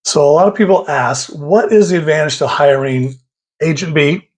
So a lot of people ask, what is the advantage to hiring agent B,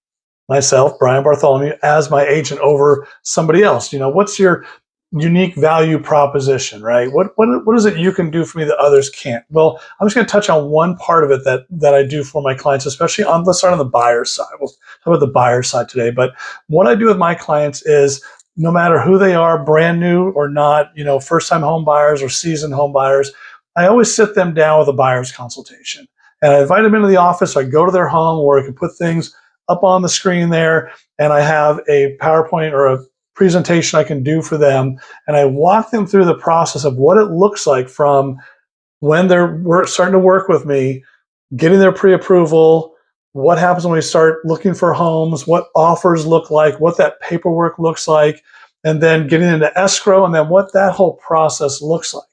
myself, Brian Bartholomew, as my agent over somebody else? What's your unique value proposition, right? What is it you can do for me that others can't? Well, I'm just going to touch on one part of it that I do for my clients, especially let's start on the buyer side. We'll talk about the buyer side today. But what I do with my clients is no matter who they are, brand new or not, first time home buyers or seasoned home buyers, I always sit them down with a buyer's consultation. And I invite them into the office. I go to their home where I can put things up on the screen there. And I have a PowerPoint or a presentation I can do for them. And I walk them through the process of what it looks like from when they're starting to work with me, getting their pre-approval, what happens when we start looking for homes, what offers look like, what that paperwork looks like, and then getting into escrow, and then what that whole process looks like.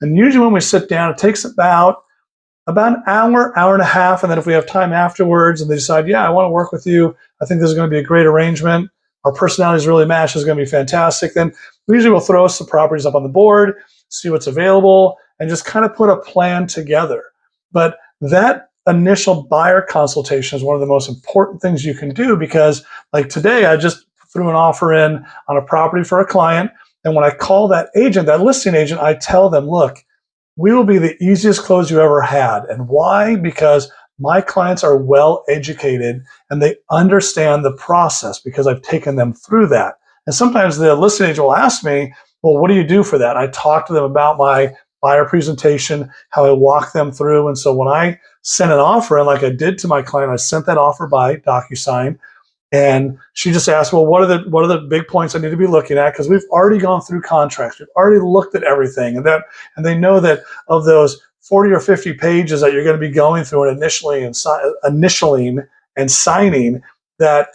And usually when we sit down, it takes about an hour, hour and a half. And then if we have time afterwards and they decide, yeah, I want to work with you, I think this is going to be a great arrangement, our personalities really match, is going to be fantastic, then we usually will throw some properties up on the board, see what's available, and just kind of put a plan together. But that initial buyer consultation is one of the most important things you can do, because like today, I just threw an offer in on a property for a client. And when I call that agent, that listing agent, I tell them, look, we will be the easiest close you ever had. And why? Because my clients are well educated and they understand the process because I've taken them through that. And sometimes the listing agent will ask me, well, what do you do for that? And I talk to them about my buyer presentation, how I walk them through. And so when I sent an offer in, like I did to my client, I sent that offer by DocuSign. And she just asked, well, what are the big points I need to be looking at? Because we've already gone through contracts. We've already looked at everything. And they know that of those 40 or 50 pages that you're going to be going through and initialing and signing, that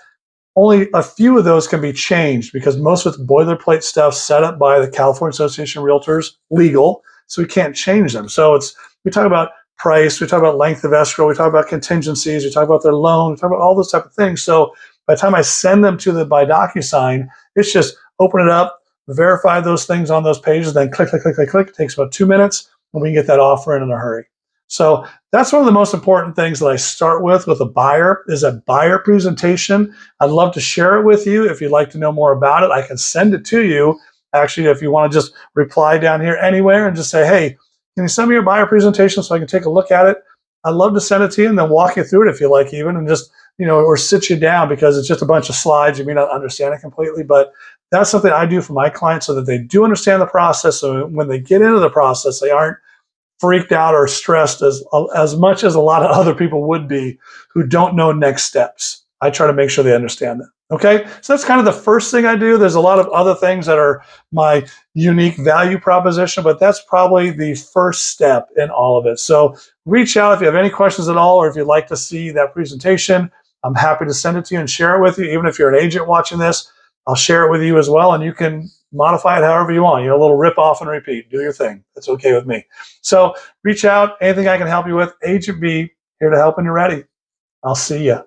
only a few of those can be changed, because most of it's boilerplate stuff set up by the California Association of Realtors, legal, so we can't change them. So we talk about price, we talk about length of escrow, we talk about contingencies, we talk about their loan, we talk about all those type of things. So by the time I send them to by DocuSign, it's just open it up, verify those things on those pages, then click, click, click, click, click. It takes about 2 minutes, and we can get that offer in a hurry. So that's one of the most important things that I start with a buyer, is a buyer presentation. I'd love to share it with you. If you'd like to know more about it, I can send it to you. Actually, if you want to just reply down here anywhere and just say, hey, can you send me your buyer presentation so I can take a look at it? I'd love to send it to you and then walk you through it if you like, even, and just, or sit you down, because it's just a bunch of slides. You may not understand it completely, but that's something I do for my clients so that they do understand the process. So when they get into the process, they aren't freaked out or stressed as much as a lot of other people would be who don't know next steps. I try to make sure they understand that. Okay, so that's kind of the first thing I do. There's a lot of other things that are my unique value proposition, but that's probably the first step in all of it. So reach out if you have any questions at all, or if you'd like to see that presentation. I'm happy to send it to you and share it with you. Even if you're an agent watching this, I'll share it with you as well, and you can modify it however you want. A little rip off and repeat. Do your thing. That's okay with me. So reach out. Anything I can help you with. Agent B, here to help when you're ready. I'll see you.